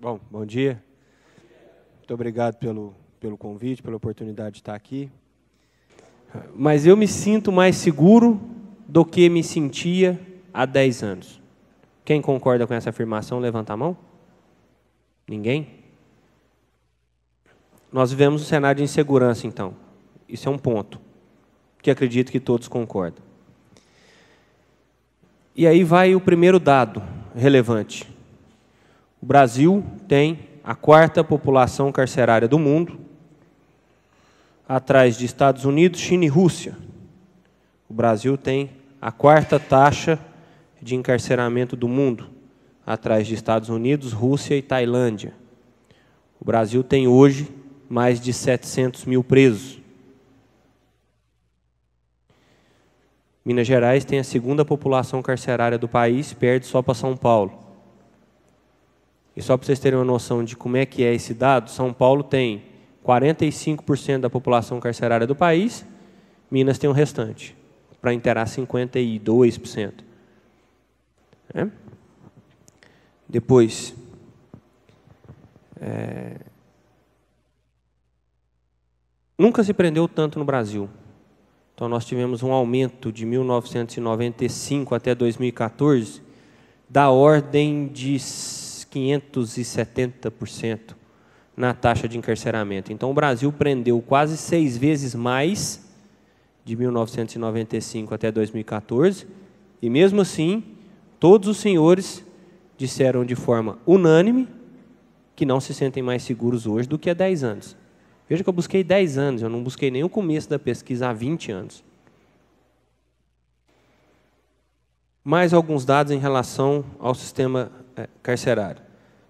Bom dia. Muito obrigado pelo convite, pela oportunidade de estar aqui. Mas eu me sinto mais seguro do que me sentia há 10 anos. Quem concorda com essa afirmação, levanta a mão. Ninguém? Nós vivemos um cenário de insegurança, então. Isso é um ponto que acredito que todos concordam. E aí vai o primeiro dado relevante. O Brasil tem a 4ª população carcerária do mundo, atrás de Estados Unidos, China e Rússia. O Brasil tem a 4ª taxa de encarceramento do mundo, atrás de Estados Unidos, Rússia e Tailândia. O Brasil tem hoje mais de 700 mil presos. Minas Gerais tem a 2ª população carcerária do país, perde só para São Paulo. E só para vocês terem uma noção de como é que é esse dado, São Paulo tem 45% da população carcerária do país, Minas tem o restante, para inteirar 52%. Depois, nunca se prendeu tanto no Brasil. Então, nós tivemos um aumento de 1995 até 2014 da ordem de 570% na taxa de encarceramento. Então, o Brasil prendeu quase 6 vezes mais de 1995 até 2014, e mesmo assim, todos os senhores disseram de forma unânime que não se sentem mais seguros hoje do que há 10 anos. Veja que eu busquei 10 anos, eu não busquei nem o começo da pesquisa há 20 anos. Mais alguns dados em relação ao sistema carcerário.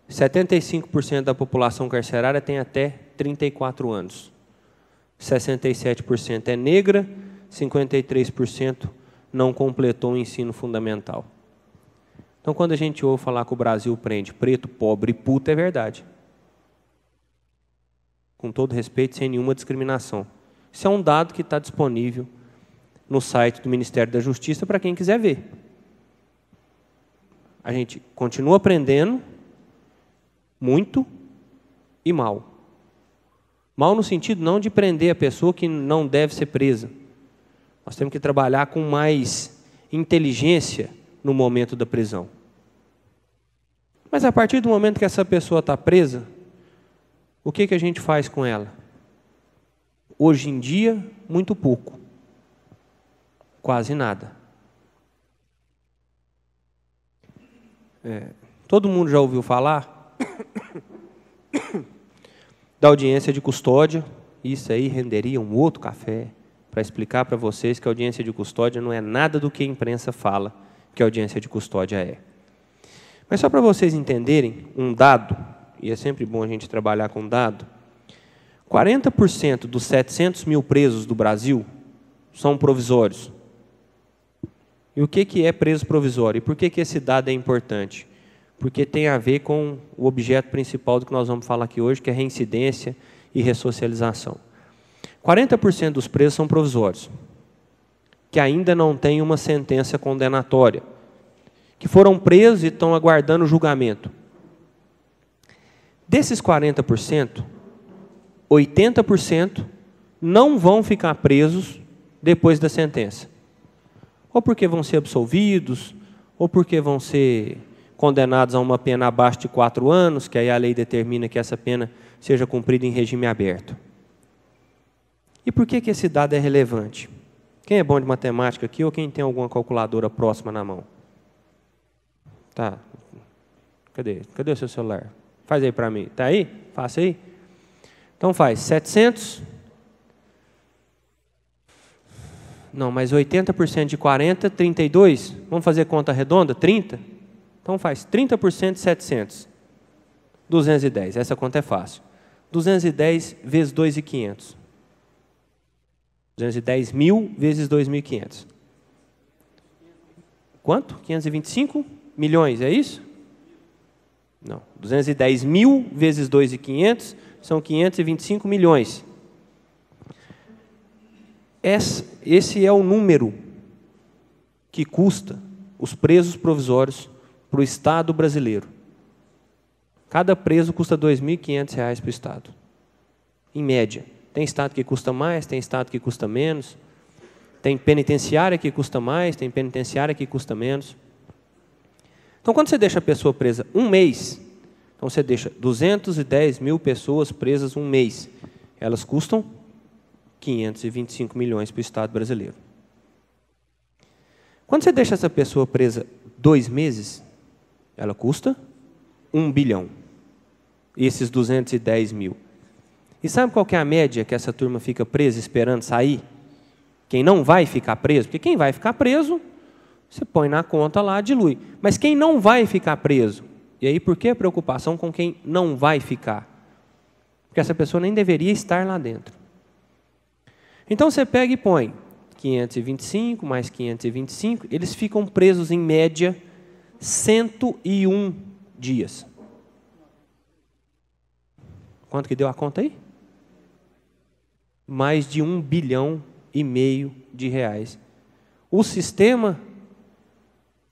75% da população carcerária tem até 34 anos. 67% é negra, 53% não completou o ensino fundamental. Então, quando a gente ouve falar que o Brasil prende preto, pobre e puto, é verdade. Com todo respeito, sem nenhuma discriminação. Isso é um dado que está disponível no site do Ministério da Justiça para quem quiser ver. A gente continua prendendo muito e mal. Mal no sentido não de prender a pessoa que não deve ser presa. Nós temos que trabalhar com mais inteligência no momento da prisão. Mas a partir do momento que essa pessoa está presa, o que a gente faz com ela? Hoje em dia, muito pouco. Quase nada. Todo mundo já ouviu falar da audiência de custódia. Isso aí renderia um outro café para explicar para vocês que a audiência de custódia não é nada do que a imprensa fala que a audiência de custódia é. Mas só para vocês entenderem um dado, e é sempre bom a gente trabalhar com dado, 40% dos 700 mil presos do Brasil são provisórios. E o que é preso provisório? E por que esse dado é importante? Porque tem a ver com o objeto principal do que nós vamos falar aqui hoje, que é reincidência e ressocialização. 40% dos presos são provisórios, que ainda não têm uma sentença condenatória, que foram presos e estão aguardando o julgamento. Desses 40%, 80% não vão ficar presos depois da sentença. Ou porque vão ser absolvidos, ou porque vão ser condenados a uma pena abaixo de 4 anos, que aí a lei determina que essa pena seja cumprida em regime aberto. E por que esse dado é relevante? Quem é bom de matemática aqui ou quem tem alguma calculadora próxima na mão? Tá. Cadê o seu celular? Faz aí para mim. Tá aí? Faça aí. Então faz 700. Não, mas 80% de 40, 32. Vamos fazer conta redonda? 30? Então faz 30% de 700. 210. Essa conta é fácil. 210 vezes 2.500. 210 mil vezes 2.500. Quanto? 525 milhões, é isso? Não. 210 mil vezes 2.500 são 525 milhões. Esse é o número que custa os presos provisórios para o Estado brasileiro. Cada preso custa R$ 2.500 para o Estado, em média. Tem Estado que custa mais, tem Estado que custa menos, tem penitenciária que custa mais, tem penitenciária que custa menos. Então, quando você deixa a pessoa presa um mês, então você deixa 210 mil pessoas presas um mês, elas custam 525 milhões para o Estado brasileiro. Quando você deixa essa pessoa presa 2 meses, ela custa 1 bilhão. Esses 210 mil. E sabe qual que é a média que essa turma fica presa esperando sair? Quem não vai ficar preso? Porque quem vai ficar preso, você põe na conta lá, dilui. Mas quem não vai ficar preso? E aí por que a preocupação com quem não vai ficar? Porque essa pessoa nem deveria estar lá dentro. Então você pega e põe 525 mais 525, eles ficam presos em média 101 dias. Quanto que deu a conta aí? Mais de 1,5 bilhão de reais. O sistema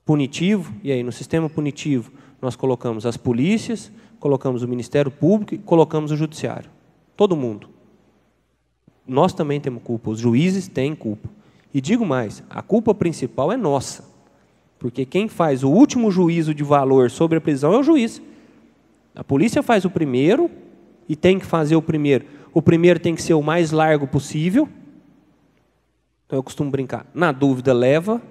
punitivo, e aí no sistema punitivo nós colocamos as polícias, colocamos o Ministério Público e colocamos o Judiciário. Todo mundo. Nós também temos culpa, os juízes têm culpa. E digo mais, a culpa principal é nossa. Porque quem faz o último juízo de valor sobre a prisão é o juiz. A polícia faz o primeiro e tem que fazer o primeiro. O primeiro tem que ser o mais largo possível. Então eu costumo brincar, na dúvida leva.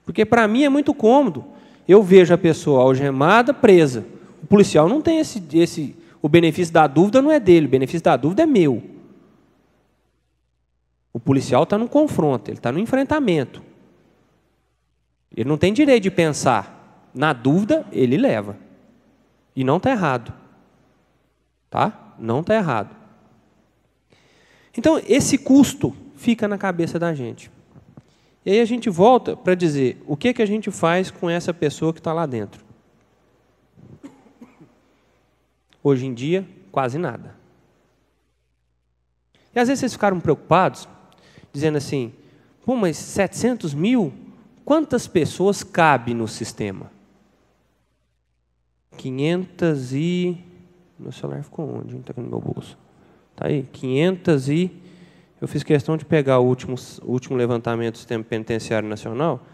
Porque para mim é muito cômodo. Eu vejo a pessoa algemada, presa. O policial não tem o benefício da dúvida não é dele, o benefício da dúvida é meu. O policial está no confronto, ele está no enfrentamento. Ele não tem direito de pensar. Na dúvida, ele leva. E não está errado. Tá? Não está errado. Então, esse custo fica na cabeça da gente. E aí a gente volta para dizer, o que a gente faz com essa pessoa que está lá dentro? Hoje em dia, quase nada. E às vezes vocês ficaram preocupados, dizendo assim, pô, mas 700 mil, quantas pessoas cabe no sistema? 500 e... Meu celular ficou onde? Está aqui no meu bolso. Está aí, 500 e... Eu fiz questão de pegar o último levantamento do Sistema Penitenciário Nacional.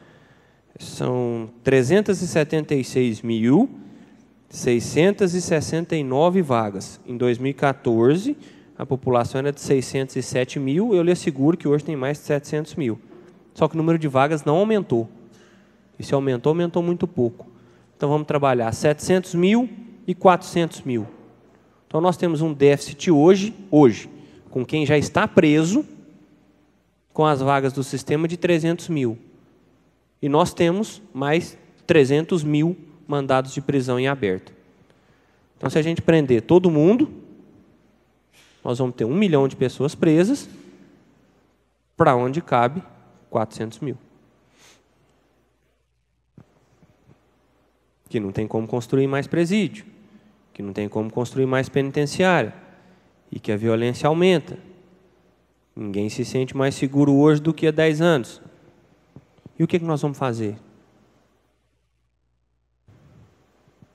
São 376.669 vagas. Em 2014, a população era de 607 mil. Eu lhe asseguro que hoje tem mais de 700 mil. Só que o número de vagas não aumentou. E se aumentou, aumentou muito pouco. Então, vamos trabalhar 700 mil e 400 mil. Então, nós temos um déficit hoje, com quem já está preso, com as vagas do sistema de 300 mil. E nós temos mais 300 mil mandados de prisão em aberto. Então, se a gente prender todo mundo, nós vamos ter 1 milhão de pessoas presas, para onde cabe 400 mil. Que não tem como construir mais presídio, que não tem como construir mais penitenciária, e que a violência aumenta. Ninguém se sente mais seguro hoje do que há 10 anos. E o que nós vamos fazer?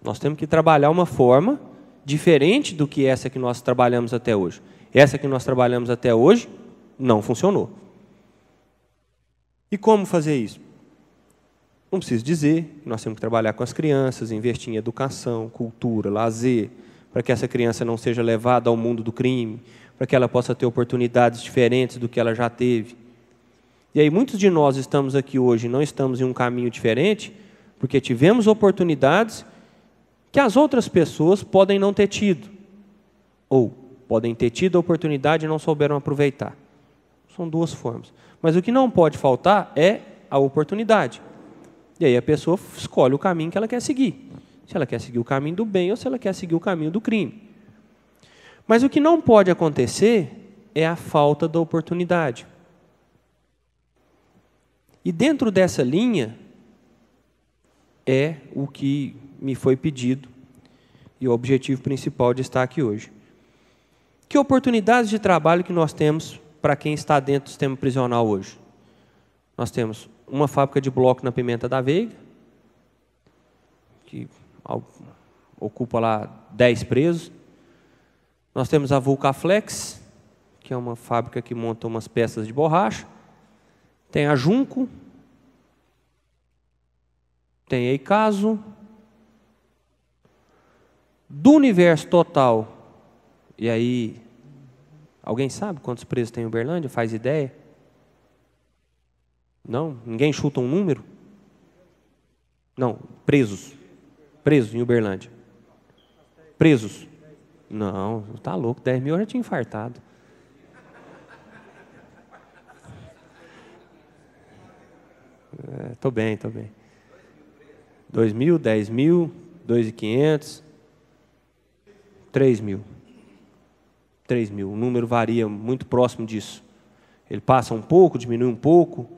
Nós temos que trabalhar uma forma diferente do que essa que nós trabalhamos até hoje. Essa que nós trabalhamos até hoje não funcionou. E como fazer isso? Não preciso dizer que nós temos que trabalhar com as crianças, investir em educação, cultura, lazer, para que essa criança não seja levada ao mundo do crime, para que ela possa ter oportunidades diferentes do que ela já teve. E aí muitos de nós estamos aqui hoje e não estamos em um caminho diferente, porque tivemos oportunidades que as outras pessoas podem não ter tido, ou podem ter tido a oportunidade e não souberam aproveitar. São duas formas. Mas o que não pode faltar é a oportunidade. E aí a pessoa escolhe o caminho que ela quer seguir. Se ela quer seguir o caminho do bem ou se ela quer seguir o caminho do crime. Mas o que não pode acontecer é a falta da oportunidade. E dentro dessa linha é o que me foi pedido e o objetivo principal de estar aqui hoje. Que oportunidades de trabalho que nós temos para quem está dentro do sistema prisional hoje? Nós temos uma fábrica de bloco na Pimenta da Veiga, que ocupa lá 10 presos. Nós temos a Vulcaflex, que é uma fábrica que monta umas peças de borracha. Tem a Junco. Tem a Icaso. Do universo total, e aí, alguém sabe quantos presos tem em Uberlândia? Faz ideia? Não? Ninguém chuta um número? Não, presos. Presos em Uberlândia. Presos. Não, tá louco, 10 mil eu já tinha infartado. Tô bem. 2 mil, 10 mil, 2.500, 3 mil. 3 mil. O número varia muito próximo disso. Ele passa um pouco, diminui um pouco.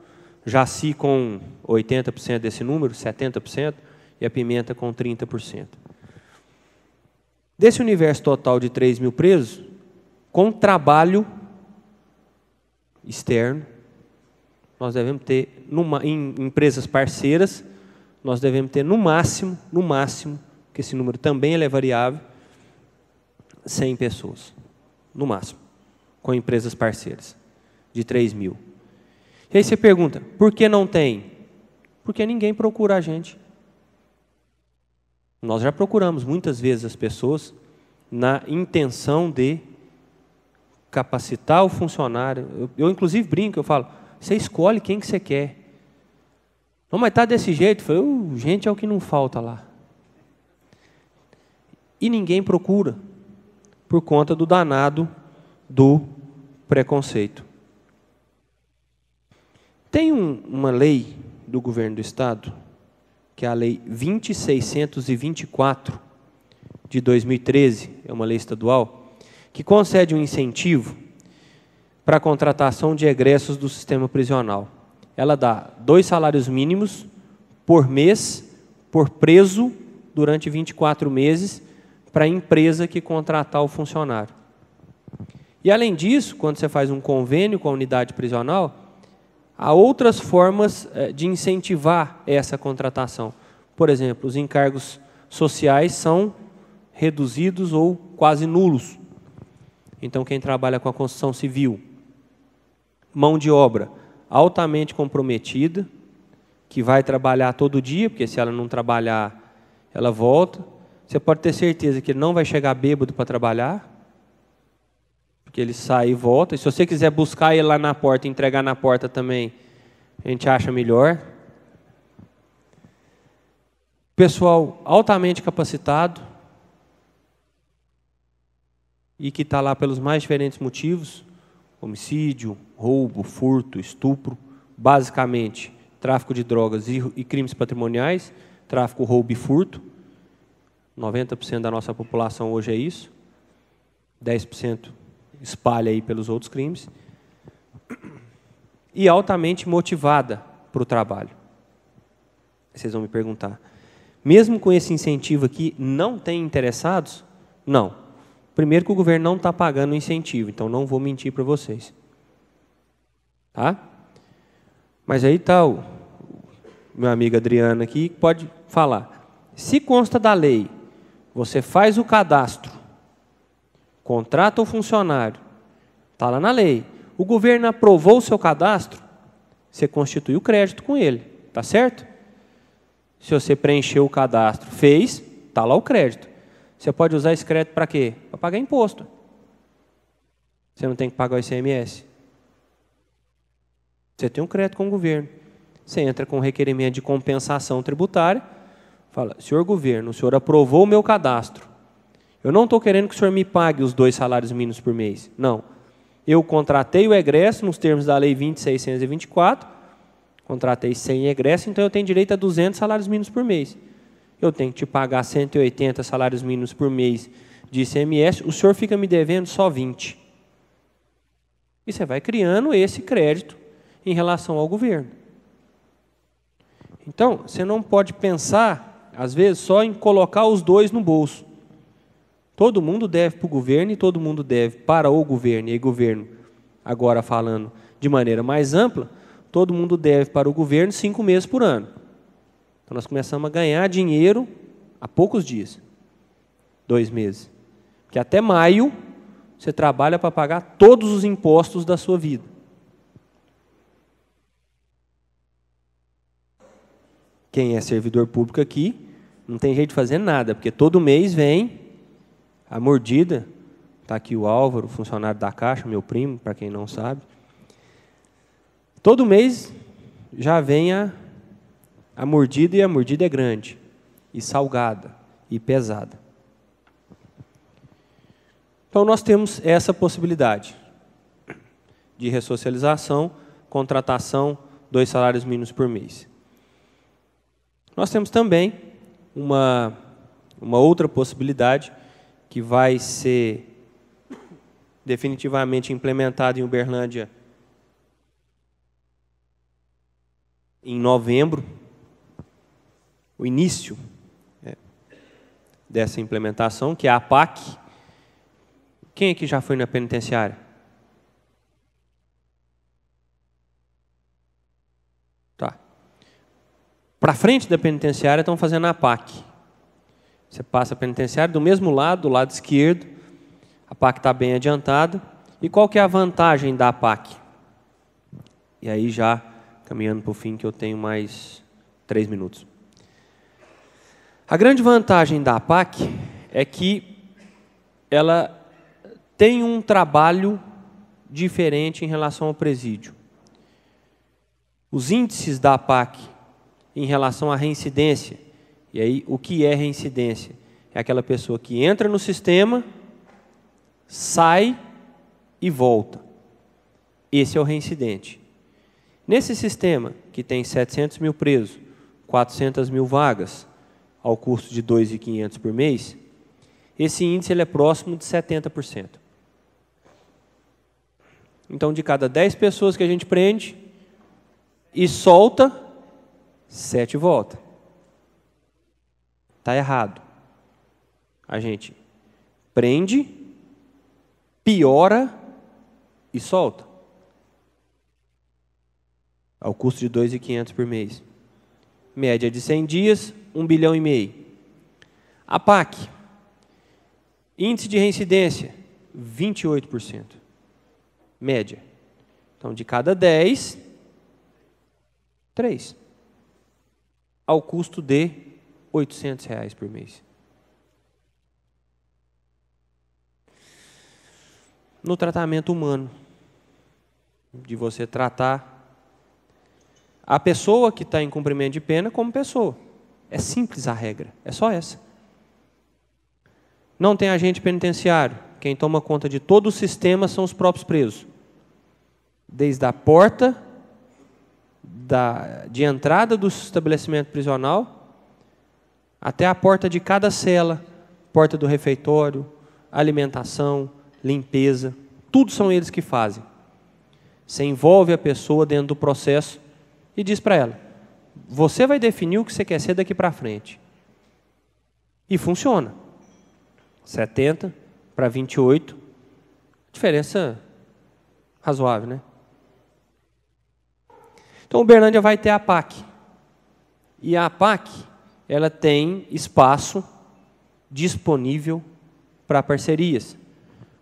Jaci com 80% desse número, 70%, e a Pimenta com 30%. Desse universo total de 3 mil presos, com trabalho externo, nós devemos ter, em empresas parceiras, nós devemos ter no máximo, que esse número também é variável, 100 pessoas, no máximo, com empresas parceiras, de 3 mil. E aí você pergunta, por que não tem? Porque ninguém procura a gente. Nós já procuramos muitas vezes as pessoas na intenção de capacitar o funcionário. Eu inclusive brinco, eu falo, você escolhe quem que você quer. Não, mas está desse jeito. Eu falei, gente é o que não falta lá. E ninguém procura, por conta do danado do preconceito. Tem uma lei do governo do Estado, que é a Lei 20.624, de 2013, é uma lei estadual, que concede um incentivo para a contratação de egressos do sistema prisional. Ela dá 2 salários mínimos por mês, por preso, durante 24 meses, para a empresa que contratar o funcionário. E, além disso, quando você faz um convênio com a unidade prisional, há outras formas de incentivar essa contratação. Por exemplo, os encargos sociais são reduzidos ou quase nulos. Então, quem trabalha com a construção civil, mão de obra altamente comprometida, que vai trabalhar todo dia, porque se ela não trabalhar, ela volta. Você pode ter certeza que ele não vai chegar bêbado para trabalhar, porque ele sai e volta. E se você quiser buscar ele lá na porta e entregar na porta também, a gente acha melhor. Pessoal altamente capacitado e que está lá pelos mais diferentes motivos, homicídio, roubo, furto, estupro, basicamente tráfico de drogas e crimes patrimoniais, tráfico, roubo e furto. 90% da nossa população hoje é isso, 10% espalha aí pelos outros crimes, e altamente motivada para o trabalho. Vocês vão me perguntar, mesmo com esse incentivo aqui, não tem interessados? Não. Primeiro que o governo não está pagando o incentivo, então não vou mentir para vocês. Tá? Mas aí está o meu amigo Adriano aqui, que pode falar. Se consta da lei, você faz o cadastro, contrata o funcionário, está lá na lei, o governo aprovou o seu cadastro, você constitui o crédito com ele, tá certo? Se você preencheu o cadastro, fez, está lá o crédito. Você pode usar esse crédito para quê? Para pagar imposto. Você não tem que pagar o ICMS. Você tem um crédito com o governo. Você entra com um requerimento de compensação tributária, fala, senhor governo, o senhor aprovou o meu cadastro. Eu não estou querendo que o senhor me pague os 2 salários mínimos por mês. Não. Eu contratei o egresso nos termos da Lei 20.624, contratei 100 egressos, então eu tenho direito a 200 salários mínimos por mês. Eu tenho que te pagar 180 salários mínimos por mês de ICMS, o senhor fica me devendo só 20. E você vai criando esse crédito em relação ao governo. Então, você não pode pensar, às vezes, só em colocar os 2 no bolso. Todo mundo deve para o governo e todo mundo deve para o governo. E aí, governo, agora falando de maneira mais ampla, todo mundo deve para o governo 5 meses por ano. Então, nós começamos a ganhar dinheiro há poucos dias, 2 meses. Porque até maio você trabalha para pagar todos os impostos da sua vida. Quem é servidor público aqui, não tem jeito de fazer nada, porque todo mês vem a mordida. Está aqui o Álvaro, funcionário da Caixa, meu primo, para quem não sabe. Todo mês já vem a mordida, e a mordida é grande, e salgada, e pesada. Então, nós temos essa possibilidade de ressocialização, contratação, 2 salários mínimos por mês. Nós temos também uma outra possibilidade que vai ser definitivamente implementada em Uberlândia em novembro, o início dessa implementação, que é a APAC. Quem aqui já foi na penitenciária? Tá. Para frente da penitenciária estão fazendo a APAC. Você passa a penitenciária do mesmo lado, do lado esquerdo. A APAC está bem adiantada. E qual que é a vantagem da APAC? E aí já caminhando para o fim, que eu tenho mais 3 minutos. A grande vantagem da APAC é que ela tem um trabalho diferente em relação ao presídio. Os índices da APAC em relação à reincidência, e aí o que é reincidência? É aquela pessoa que entra no sistema, sai e volta. Esse é o reincidente. Nesse sistema, que tem 700 mil presos, 400 mil vagas, ao custo de 2.500 por mês, esse índice ele é próximo de 70%. Então, de cada 10 pessoas que a gente prende e solta, 7 voltam. Está errado. A gente prende, piora e solta. Ao custo de 2.500 por mês. Média de 100 dias, 1,5 bilhão. A PAC, índice de reincidência, 28%. Média. Então, de cada 10, 3. Ao custo de R$ 800 por mês. No tratamento humano, de você tratar a pessoa que está em cumprimento de pena como pessoa. É simples a regra, é só essa. Não tem agente penitenciário. Quem toma conta de todo o sistema são os próprios presos. Desde a porta de entrada do estabelecimento prisional até a porta de cada cela, porta do refeitório, alimentação, limpeza, tudo são eles que fazem. Você envolve a pessoa dentro do processo e diz para ela, você vai definir o que você quer ser daqui para frente. E funciona. 70 para 28, diferença razoável, né? Então, Uberlândia vai ter a APAC. E a APAC, ela tem espaço disponível para parcerias.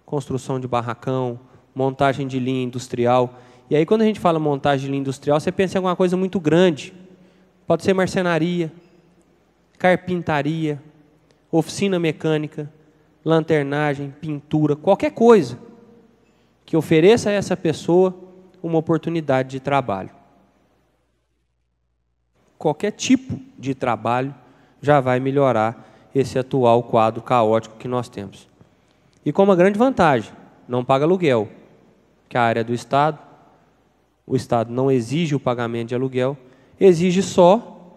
Construção de barracão, montagem de linha industrial. E aí, quando a gente fala montagem de linha industrial, você pensa em alguma coisa muito grande. Pode ser marcenaria, carpintaria, oficina mecânica, lanternagem, pintura, qualquer coisa que ofereça a essa pessoa uma oportunidade de trabalho. Qualquer tipo de trabalho já vai melhorar esse atual quadro caótico que nós temos. E com uma grande vantagem, não paga aluguel, que a área é do Estado, o Estado não exige o pagamento de aluguel, exige só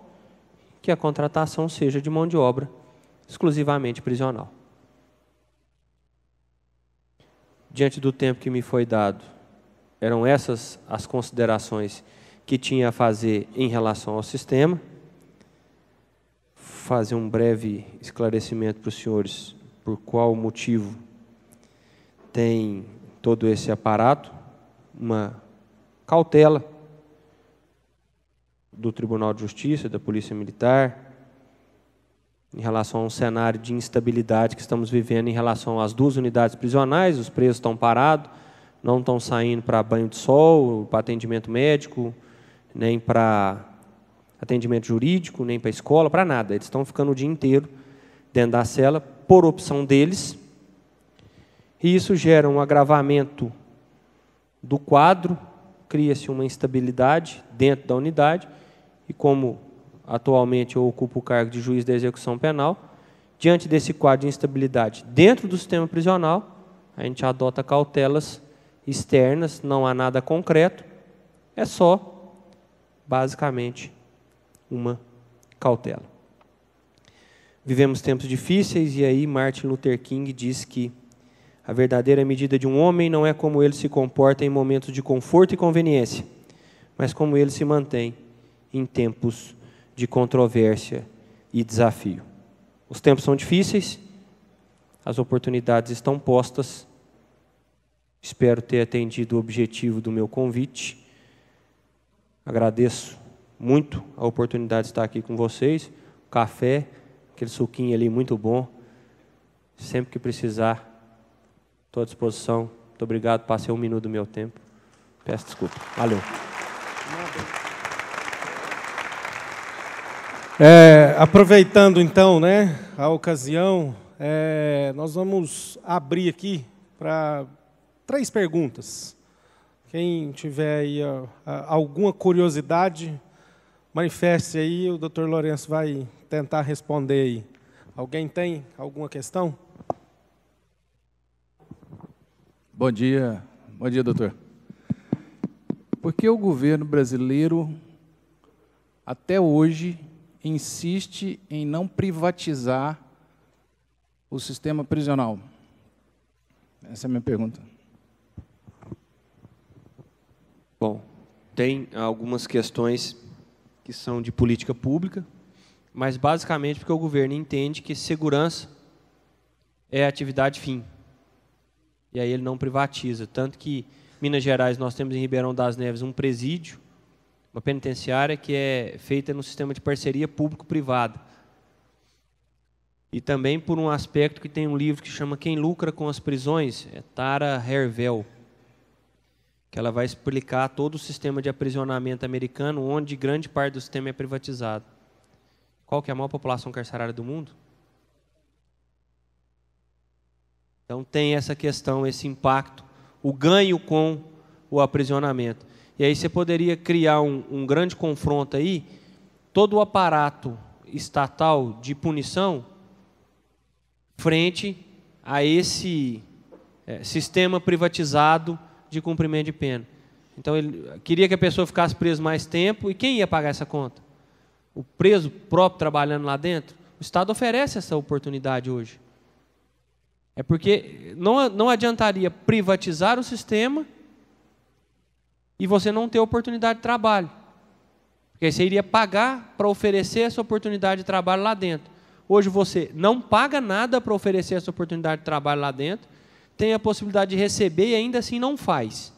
que a contratação seja de mão de obra exclusivamente prisional. Diante do tempo que me foi dado, eram essas as considerações que tinha a fazer em relação ao sistema. Fazer um breve esclarecimento para os senhores por qual motivo tem todo esse aparato, uma cautela do Tribunal de Justiça, da Polícia Militar, em relação a um cenário de instabilidade que estamos vivendo em relação às 2 unidades prisionais. Os presos estão parados, não estão saindo para banho de sol, para atendimento médico, nem para atendimento jurídico, nem para escola, para nada. Eles estão ficando o dia inteiro dentro da cela, por opção deles, e isso gera um agravamento do quadro, cria-se uma instabilidade dentro da unidade, e como atualmente eu ocupo o cargo de juiz da execução penal, diante desse quadro de instabilidade dentro do sistema prisional, a gente adota cautelas externas, não há nada concreto, é só, basicamente, uma cautela. Vivemos tempos difíceis e aí Martin Luther King diz que a verdadeira medida de um homem não é como ele se comporta em momentos de conforto e conveniência, mas como ele se mantém em tempos de controvérsia e desafio. Os tempos são difíceis, as oportunidades estão postas. Espero ter atendido o objetivo do meu convite. Agradeço muito a oportunidade de estar aqui com vocês. O café, aquele suquinho ali muito bom. Sempre que precisar, estou à disposição. Muito obrigado, passei 1 minuto do meu tempo. Peço desculpa. Valeu. Aproveitando então, né, a ocasião, nós vamos abrir aqui para 3 perguntas. Quem tiver aí alguma curiosidade, manifeste aí, o Dr. Lourenço vai tentar responder aí. Alguém tem alguma questão? Bom dia, doutor. Por que o governo brasileiro, até hoje, insiste em não privatizar o sistema prisional? Essa é a minha pergunta. Bom, tem algumas questões que são de política pública, mas basicamente porque o governo entende que segurança é atividade fim. E aí ele não privatiza. Tanto que em Minas Gerais nós temos em Ribeirão das Neves um presídio, uma penitenciária que é feita no sistema de parceria público-privada. E também por um aspecto que tem um livro que chama Quem Lucra com as Prisões, é Tara Hervel, que ela vai explicar todo o sistema de aprisionamento americano, onde grande parte do sistema é privatizado. Qual que é a maior população carcerária do mundo? Então tem essa questão, esse impacto, o ganho com o aprisionamento. E aí você poderia criar um grande confronto aí, todo o aparato estatal de punição frente a esse sistema privatizado de cumprimento de pena. Então ele queria que a pessoa ficasse presa mais tempo, e quem ia pagar essa conta? O preso próprio trabalhando lá dentro? O Estado oferece essa oportunidade hoje. É porque não adiantaria privatizar o sistema e você não ter oportunidade de trabalho. Porque aí você iria pagar para oferecer essa oportunidade de trabalho lá dentro. Hoje você não paga nada para oferecer essa oportunidade de trabalho lá dentro, tem a possibilidade de receber e ainda assim não faz.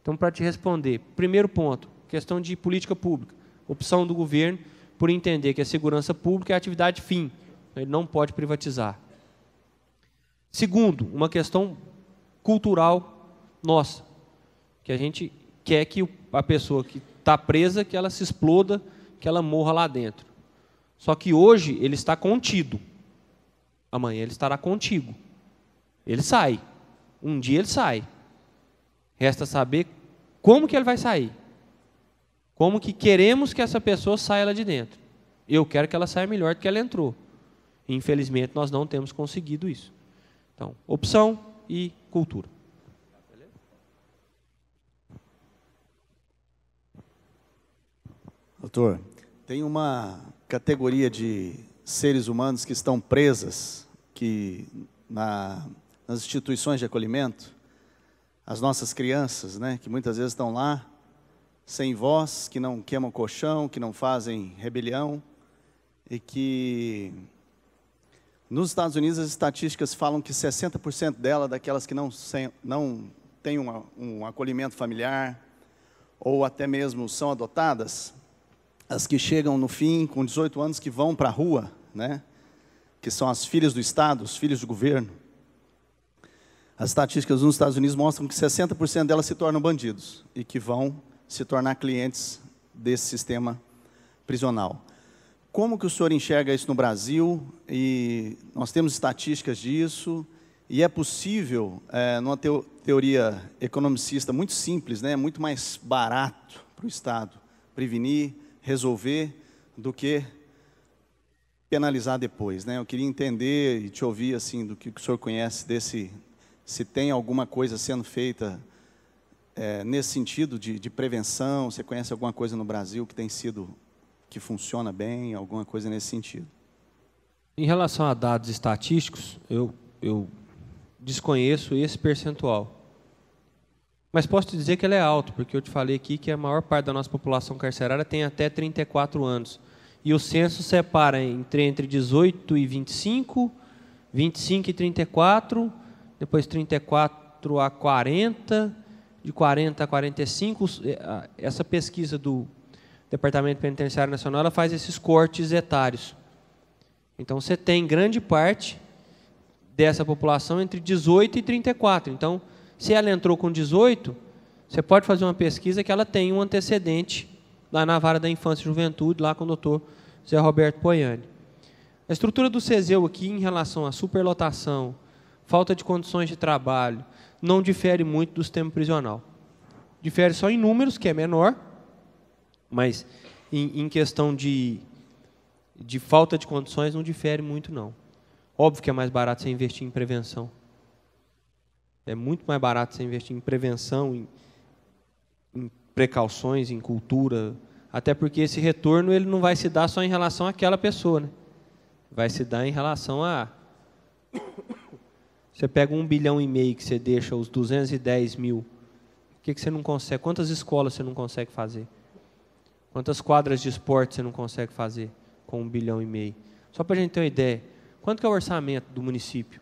Então, para te responder, primeiro ponto, questão de política pública, opção do governo por entender que a segurança pública é atividade fim, ele não pode privatizar. Segundo, uma questão cultural nossa, que a gente quer que a pessoa que está presa, que ela se exploda, que ela morra lá dentro. Só que hoje ele está contido, amanhã ele estará contigo. Ele sai, um dia ele sai. Resta saber como que ele vai sair. Como que queremos que essa pessoa saia lá de dentro. Eu quero que ela saia melhor do que ela entrou. Infelizmente nós não temos conseguido isso. Então, opção e cultura. Doutor, tem uma categoria de seres humanos que estão presas, que nas instituições de acolhimento, as nossas crianças, né, que muitas vezes estão lá, sem voz, que não queimam colchão, que não fazem rebelião, e que nos Estados Unidos as estatísticas falam que 60% daquelas que não têm um acolhimento familiar, ou até mesmo são adotadas, as que chegam no fim, com 18 anos, que vão para a rua, né? que são as filhas do Estado, os filhos do governo, as estatísticas nos Estados Unidos mostram que 60% delas se tornam bandidos e que vão se tornar clientes desse sistema prisional. Como que o senhor enxerga isso no Brasil? E nós temos estatísticas disso, e é possível, numa teoria economicista muito simples, né, muito mais barato para o Estado prevenir, resolver, do que penalizar depois, né? Eu queria entender e te ouvir assim, do que o senhor conhece desse, se tem alguma coisa sendo feita nesse sentido de prevenção, você conhece alguma coisa no Brasil que tem sido, que funciona bem, alguma coisa nesse sentido? Em relação a dados estatísticos, eu desconheço esse percentual. Mas posso te dizer que ele é alto, porque eu te falei aqui que a maior parte da nossa população carcerária tem até 34 anos. E o censo separa entre 18 e 25, 25 e 34, depois 34 a 40, de 40 a 45. Essa pesquisa do Departamento Penitenciário Nacional ela faz esses cortes etários. Então, você tem grande parte dessa população entre 18 e 34. Então, se ela entrou com 18, você pode fazer uma pesquisa que ela tem um antecedente lá na Vara da Infância e Juventude, lá com o doutor Zé Roberto Poiani. A estrutura do CESEU aqui, em relação à superlotação, falta de condições de trabalho, não difere muito do sistema prisional. Difere só em números, que é menor, mas em questão de falta de condições não difere muito, não. Óbvio que é mais barato você investir em prevenção. É muito mais barato você investir em prevenção, em precauções, em cultura, até porque esse retorno ele não vai se dar só em relação àquela pessoa, né? Vai se dar em relação a... Você pega 1,5 bilhão que você deixa os 210 mil, o que você não consegue? Quantas escolas você não consegue fazer? Quantas quadras de esporte você não consegue fazer com 1,5 bilhão? Só para a gente ter uma ideia, quanto que é o orçamento do município?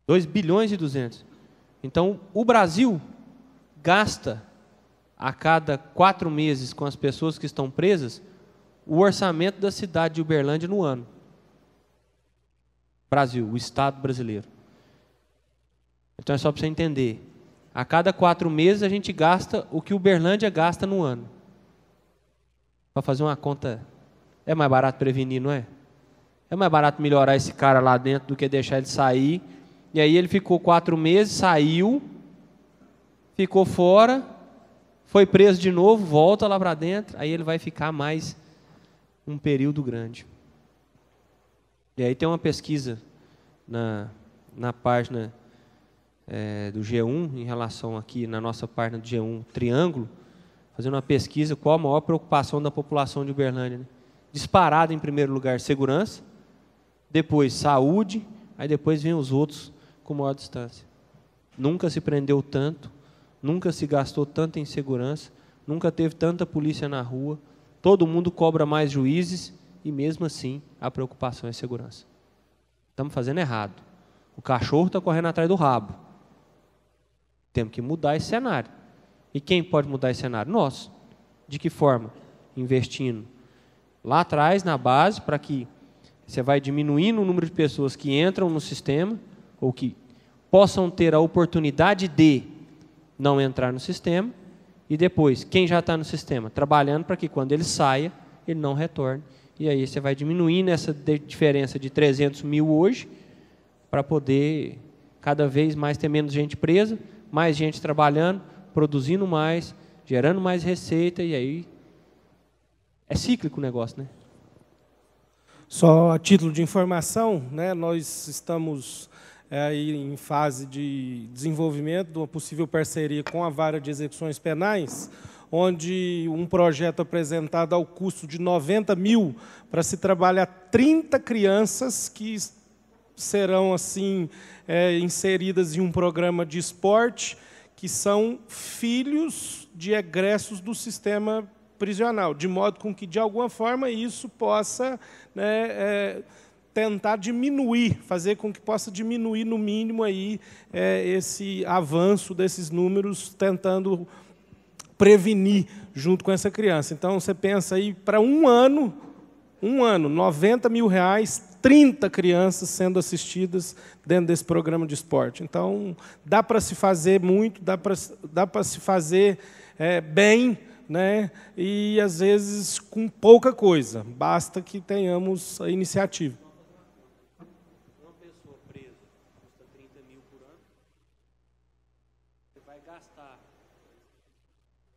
2 bilhões e 200. Então, o Brasil gasta a cada 4 meses com as pessoas que estão presas o orçamento da cidade de Uberlândia no ano. Brasil, o Estado brasileiro. Então é só para você entender. A cada 4 meses a gente gasta o que Uberlândia gasta no ano. Para fazer uma conta, é mais barato prevenir, não é? É mais barato melhorar esse cara lá dentro do que deixar ele sair. E aí ele ficou 4 meses, saiu, ficou fora, foi preso de novo, volta lá para dentro, aí ele vai ficar mais um período grande. E aí tem uma pesquisa na página do G1, em relação aqui na nossa página do G1, Triângulo, fazendo uma pesquisa qual a maior preocupação da população de Uberlândia. Né? Disparado em primeiro lugar, segurança, depois saúde, aí depois vem os outros com maior distância. Nunca se prendeu tanto, nunca se gastou tanto em segurança, nunca teve tanta polícia na rua, todo mundo cobra mais juízes e mesmo assim a preocupação é segurança. Estamos fazendo errado. O cachorro está correndo atrás do rabo. Temos que mudar esse cenário. E quem pode mudar esse cenário? Nós. De que forma? Investindo lá atrás, na base, para que você vai diminuindo o número de pessoas que entram no sistema ou que possam ter a oportunidade de não entrar no sistema, e depois, quem já está no sistema, trabalhando para que quando ele saia, ele não retorne. E aí você vai diminuindo essa diferença de 300 mil hoje, para poder cada vez mais ter menos gente presa, mais gente trabalhando, produzindo mais, gerando mais receita, e aí é cíclico o negócio, né? Só a título de informação, né, nós estamos aí em fase de desenvolvimento de uma possível parceria com a Vara de Execuções Penais, onde um projeto apresentado ao custo de 90 mil para se trabalhar 30 crianças que serão assim inseridas em um programa de esporte, que são filhos de egressos do sistema prisional, de modo com que, de alguma forma, isso possa, né, tentar diminuir, fazer com que possa diminuir, no mínimo, aí, esse avanço desses números, tentando prevenir junto com essa criança. Então, você pensa aí, para um ano, Um ano, R$90 mil, 30 crianças sendo assistidas dentro desse programa de esporte. Então, dá para se fazer muito, dá para se fazer bem, né? E, às vezes, com pouca coisa. Basta que tenhamos a iniciativa. Uma pessoa presa custa 30 mil por ano. Você vai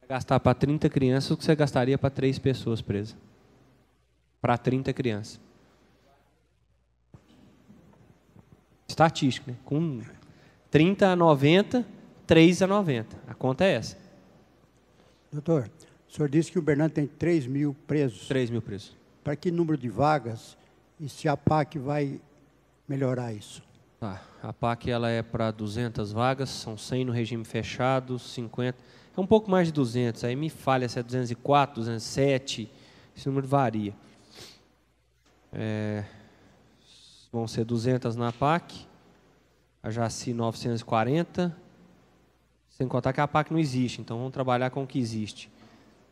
gastar para 30 crianças o que você gastaria para 3 pessoas presas. Para 30 crianças. Estatística, né? Com 30 a 90, 3 a 90. A conta é essa. Doutor, o senhor disse que o Uberlândia tem 3 mil presos. 3 mil presos. Para que número de vagas e se a PAC vai melhorar isso? Tá. A PAC ela é para 200 vagas, são 100 no regime fechado, 50... É um pouco mais de 200, aí me falha se é 204, 207, esse número varia. Vão ser 200 na PAC, a Jaci 940, sem contar que a PAC não existe, então vamos trabalhar com o que existe.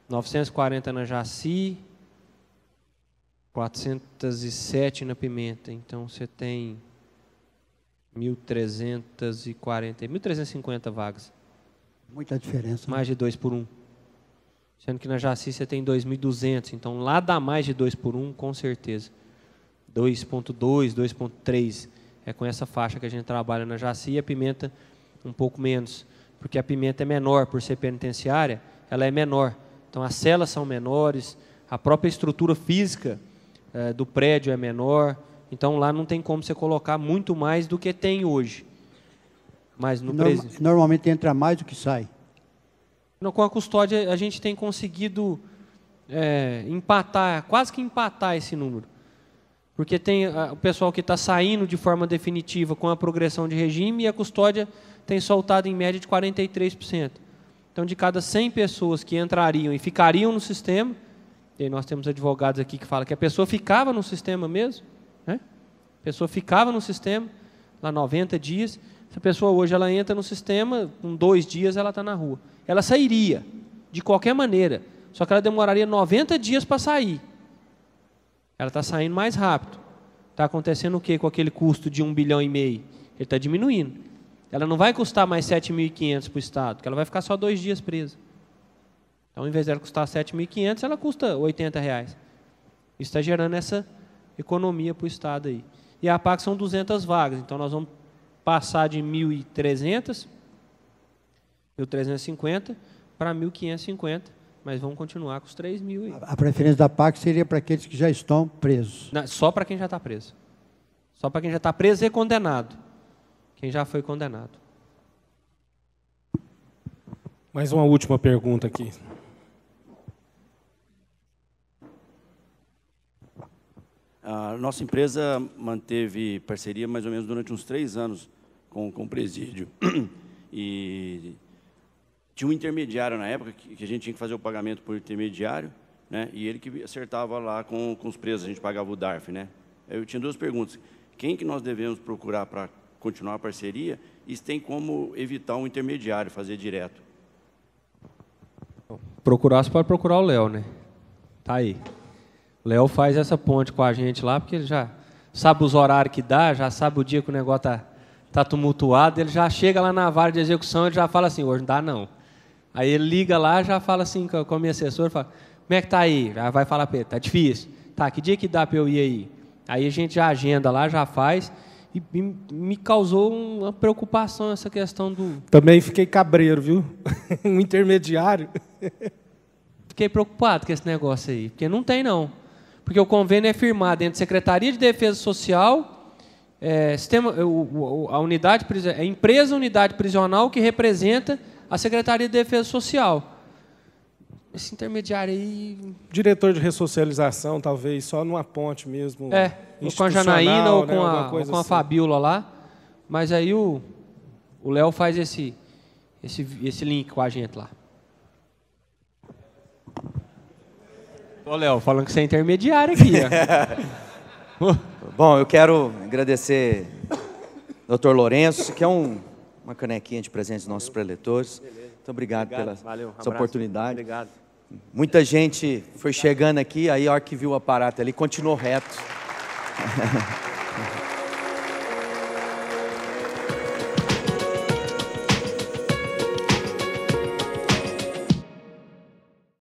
940 na Jaci, 407 na Pimenta, então você tem 1.350 vagas. Muita diferença. Mais de 2 por 1. Sendo que na Jaci você tem 2.200, então lá dá mais de 2 por 1, com certeza. 2.2, 2.3, é com essa faixa que a gente trabalha na Jaci, e a Pimenta um pouco menos, porque a Pimenta é menor, por ser penitenciária, ela é menor. Então as celas são menores, a própria estrutura física do prédio é menor, então lá não tem como você colocar muito mais do que tem hoje. Mas no normalmente entra mais do que sai. Com a custódia a gente tem conseguido empatar, quase que empatar esse número. Porque tem o pessoal que está saindo de forma definitiva com a progressão de regime e a custódia tem soltado em média de 43%. Então, de cada 100 pessoas que entrariam e ficariam no sistema, e aí nós temos advogados aqui que falam que a pessoa ficava no sistema mesmo, né? A pessoa ficava no sistema, lá 90 dias, essa pessoa hoje ela entra no sistema, com 2 dias ela está na rua. Ela sairia, de qualquer maneira, só que ela demoraria 90 dias para sair. Ela está saindo mais rápido. Está acontecendo o quê com aquele custo de 1,5 bilhão? Ele está diminuindo. Ela não vai custar mais 7.500 para o Estado, porque ela vai ficar só 2 dias presa. Então, ao invés dela custar 7.500, ela custa R$80. Isso está gerando essa economia para o Estado aí. E a PAC são 200 vagas, então nós vamos passar de 1.300, 1.350 para 1.550, mas vamos continuar com os 3 mil aí. A preferência da PAC seria para aqueles que já estão presos? Não, só para quem já está preso. Só para quem já está preso e condenado. Quem já foi condenado. Mais uma última pergunta aqui. A nossa empresa manteve parceria mais ou menos durante uns 3 anos com o presídio. E tinha um intermediário na época que a gente tinha que fazer o pagamento por intermediário, né? E ele que acertava lá com os presos, a gente pagava o DARF, né? Eu tinha 2 perguntas. Quem que nós devemos procurar para continuar a parceria? E se tem como evitar um intermediário, fazer direto? Procurar, você pode procurar o Léo, né? Tá aí. O Léo faz essa ponte com a gente lá, porque ele já sabe os horários que dá, já sabe o dia que o negócio tá tumultuado, ele já chega lá na vara de execução, ele já fala assim, hoje não dá não. Aí ele liga lá, já fala assim com a minha assessora, fala, como é que tá aí? Já vai falar para ele, tá difícil. Tá, que dia que dá para eu ir aí? Aí a gente já agenda lá, já faz, e me causou uma preocupação essa questão do... Também fiquei cabreiro, viu? Um intermediário. Fiquei preocupado com esse negócio aí, porque não tem não. Porque o convênio é firmado entre Secretaria de Defesa Social, a unidade, a empresa unidade prisional que representa a Secretaria de Defesa Social. Esse intermediário aí... Diretor de ressocialização, talvez, só numa ponte mesmo. Ou com a Janaína ou com, né, com a Fabíola lá. Mas aí o Léo faz esse link com a gente lá. Ô, Léo, falando que você é intermediário aqui. Bom, eu quero agradecer ao Dr. Lourenço, que é uma canequinha de presente dos nossos preletores. Muito obrigado pela essa oportunidade. Obrigado. Muita gente foi chegando aqui, aí a hora que viu o aparato ali, continuou reto.